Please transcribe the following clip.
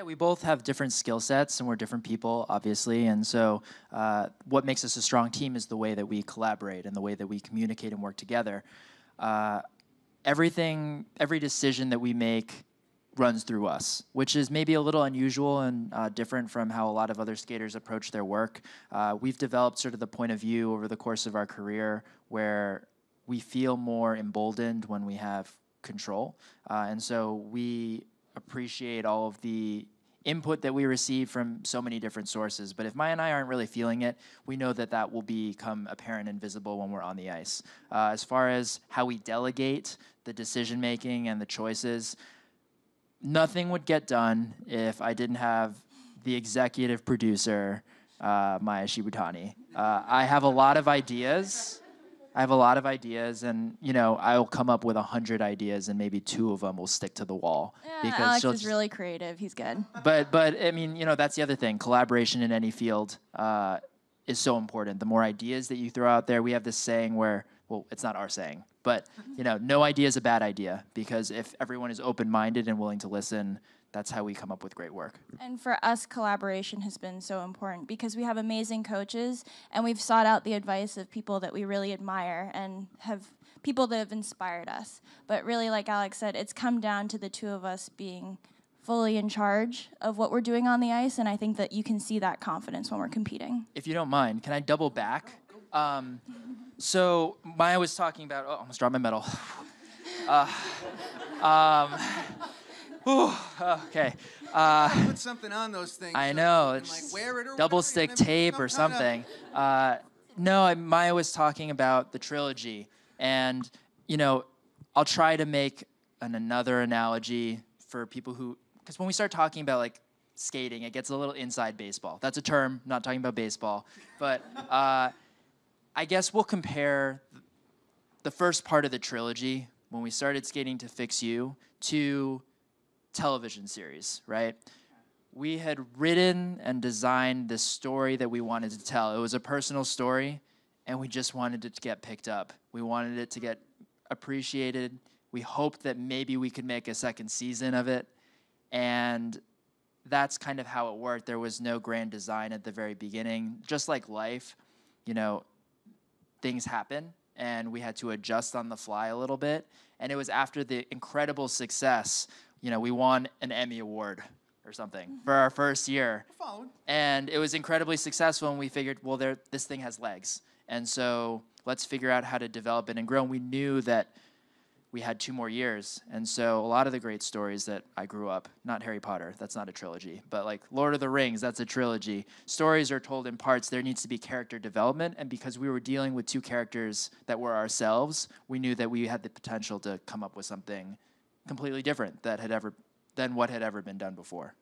Yeah, we both have different skill sets and we're different people, obviously. And so, what makes us a strong team is the way that we collaborate and the way that we communicate and work together. Uh, every decision that we make runs through us, which is maybe a little unusual and different from how a lot of other skaters approach their work. We've developed sort of the point of view over the course of our career where we feel more emboldened when we have control. And so we appreciate all of the input that we receive from so many different sources. But if Maya and I aren't really feeling it, we know that that will become apparent and visible when we're on the ice. As far as how we delegate the decision making and the choices, nothing would get done if I didn't have the executive producer, Maia Shibutani. I have a lot of ideas. And I'll come up with 100 ideas, and maybe 2 of them will stick to the wall. Yeah, Alex is really creative. He's good. But I mean, that's the other thing. Collaboration in any field is so important. The more ideas that you throw out there, we have this saying where, well, it's not our saying, but no idea is a bad idea, because if everyone is open-minded and willing to listen, that's how we come up with great work. And for us, collaboration has been so important because we have amazing coaches and we've sought out the advice of people that we really admire and have people that have inspired us. But really, like Alex said, it's come down to the 2 of us being fully in charge of what we're doing on the ice, and I think that you can see that confidence when we're competing. If you don't mind, can I double back? So Maya was talking about, I almost dropped my medal. Okay. Put something on those things. I know. So it's wear it or double whatever, stick tape or something. No, Maya was talking about the trilogy. And, I'll try to make another analogy for people who, because when we start talking about like skating, it gets a little inside baseball. That's a term, not talking about baseball. But I guess we'll compare the first part of the trilogy, when we started skating to Fix You, to television series, right? We had written and designed this story that we wanted to tell. It was a personal story, and we just wanted it to get picked up. We wanted it to get appreciated. We hoped that maybe we could make a second season of it, and that's kind of how it worked. There was no grand design at the very beginning. Just like life, things happen, and we had to adjust on the fly a little bit. And it was after the incredible success, we won an Emmy Award or something for our first year. And it was incredibly successful, and we figured, well, this thing has legs. And so let's figure out how to develop it and grow. And we knew that we had 2 more years. And so a lot of the great stories that I grew up, not Harry Potter, that's not a trilogy, but like Lord of the Rings, that's a trilogy. Stories are told in parts. There needs to be character development. And because we were dealing with 2 characters that were ourselves, we knew that we had the potential to come up with something completely different than what had ever been done before.